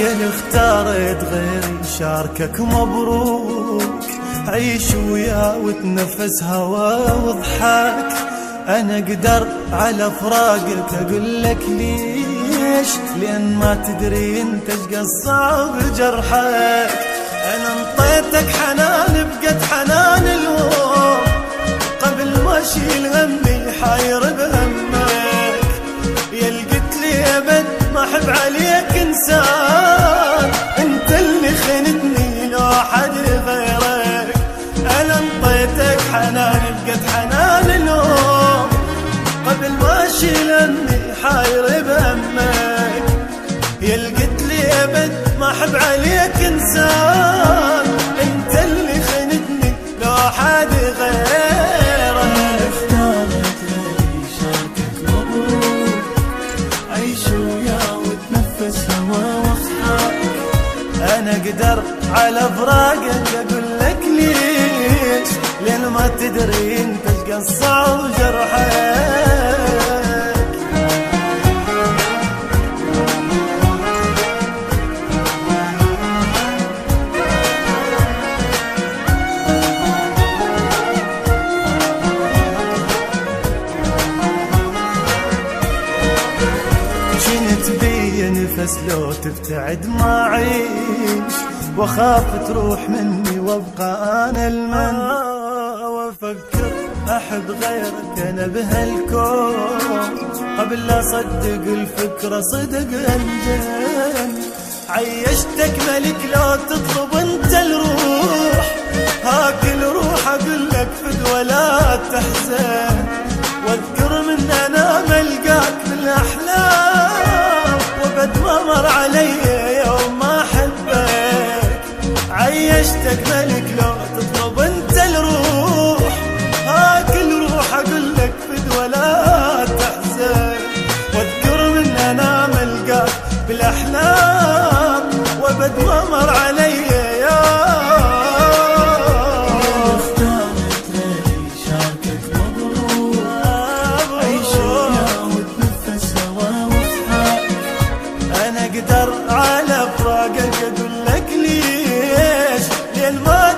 يا اللي اختارت غيري شاركك مبروك، عيش وياه وتنفس هوا وضحك. انا اقدر على فراقك اقول لك ليش، لان ما تدري انت ايش قصة بجرحك. انا انطيتك حنان بقد حنان اليوم، قبل ما اشيل همي حاير بهمك. يا اللي قلت لي ابد ما احب عليك انسان، انت اللي خنتني لو حد غيرك. انا انطيتك حنان بقد حنان اليوم، قبل ما اشيل همي حاير بهمك. يا اللي قلت لي ابد ما احب عليك انسان، انت اللي خنتني لو حد غيرك. اختارت غيري شاركك مبروك، عيش وياه وتنفس هوا واصحاك. انا اقدر على فراقك اقول لك ليش، لان ما تدري انت ايش قصة وجرحك. نفس لو تبتعد ما عيش، واخاف تروح مني وابقى انا المن. وافكر احب غيرك انا بهالكون، قبل لا اصدق الفكرة صدق انجن. عيشتك ملك لو تطلب انت الروح، هاكل روح اقول لك فد ولا تحزن. واذكر من انا ملقاك بالاحلام، وبد ما مر علي يوم ما احبك. عيشتك ملك لو تطلب انت الروح، هاكل روح اقول لك فد ولا تحزن. واذكر من انا ملقاك بالاحلام، وبد ما مر علي اقدر على فراقك اقول لك ليش، لان ما